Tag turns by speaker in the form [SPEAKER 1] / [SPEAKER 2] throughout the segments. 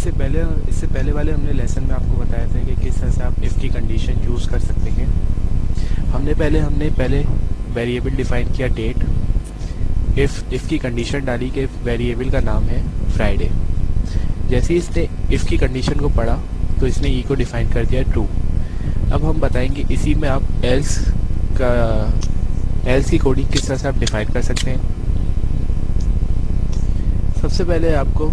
[SPEAKER 1] इससे पहले वाले हमने लेसन में आपको बताया था कि किस तरह से आप इफ़ की कंडीशन यूज़ कर सकते हैं। हमने पहले वेरिएबल डिफाइन किया डेट। इफ़ की कंडीशन डाली कि वेरिएबल का नाम है फ्राइडे। जैसे ही इसने इफ़ की कंडीशन को पढ़ा तो इसने ई को डिफाइन कर दिया ट्रू। अब हम बताएंगे इसी में आप एल्स की कोडिंग किस तरह से आप डिफाइन कर सकते हैं। सबसे पहले आपको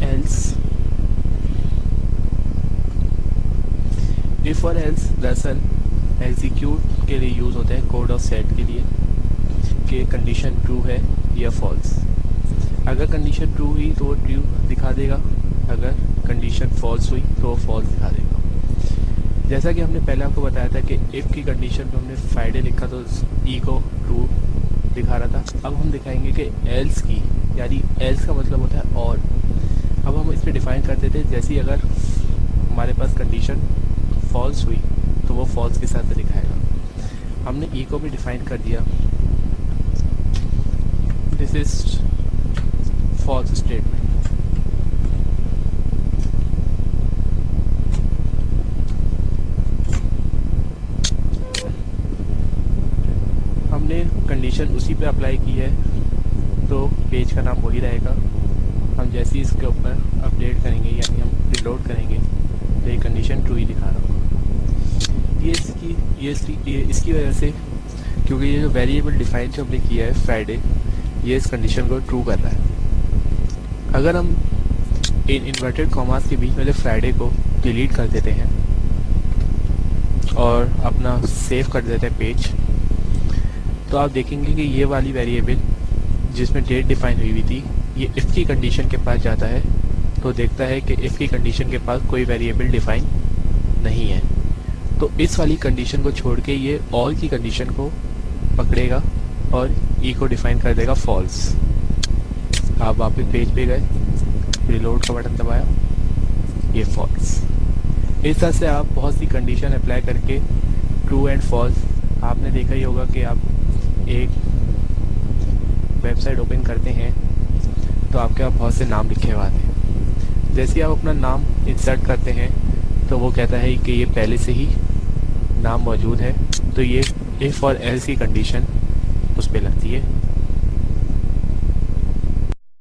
[SPEAKER 1] एल्स इफ और एल्स दरअसल एग्जीक्यूट के लिए यूज़ होते हैं कोड ऑफ सेट के लिए कि कंडीशन ट्रू है या फॉल्स। अगर कंडीशन ट्रू हुई तो वो ट्रू दिखा देगा, अगर कंडीशन फॉल्स हुई तो वो फॉल्स दिखा देगा। जैसा कि हमने पहले आपको बताया था कि इफ़ की कंडीशन में हमने फ्राइडे लिखा तो ई को ट्रू दिखा रहा था। अब हम दिखाएंगे कि एल्स की, यानी एल्स का मतलब होता है और। अब हम इस पर डिफाइन करते थे जैसे ही अगर हमारे पास कंडीशन फॉल्स हुई तो वो फॉल्स के साथ दिखाएगा। हमने ई को भी डिफाइन कर दिया, दिस इज फॉल्स स्टेटमेंट। हमने कंडीशन उसी पे अप्लाई की है तो पेज का नाम वही रहेगा। हम जैसे ही इसके ऊपर अपडेट करेंगे यानी हम रिलोड करेंगे तो ये कंडीशन ट्रू ही दिखा रहा होगा। ये इसकी वजह से, क्योंकि ये जो वेरिएबल डिफाइन जो हमने किया है फ्राइडे, ये इस कंडीशन को ट्रू कर रहा है। अगर हम इन इन्वर्टेड कॉमास के बीच में फ्राइडे को डिलीट कर देते हैं और अपना सेव कर देते हैं पेज, तो आप देखेंगे कि ये वाली वेरिएबल जिसमें डेट डिफाइन हुई थी ये इफ़ की कंडीशन के पास जाता है तो देखता है कि इफ़ की कंडीशन के पास कोई वेरिएबल डिफाइन नहीं है। तो इस वाली कंडीशन को छोड़ के ये ऑल की कंडीशन को पकड़ेगा और ई को डिफाइन कर देगा फॉल्स। आप वापस पेज पे गए, रिलोड का बटन दबाया, ये फॉल्स। इस तरह से आप बहुत सी कंडीशन अप्लाई करके ट्रू एंड फॉल्स, आपने देखा ही होगा कि आप एक वेबसाइट ओपन करते हैं तो आपके पास बहुत से नाम लिखे हुए आते हैं। जैसे ही आप अपना नाम इंसर्ट करते हैं तो वो कहता है कि ये पहले से ही नाम मौजूद है, तो ये इफ़ और एल्स की कंडीशन उस पर लगती है।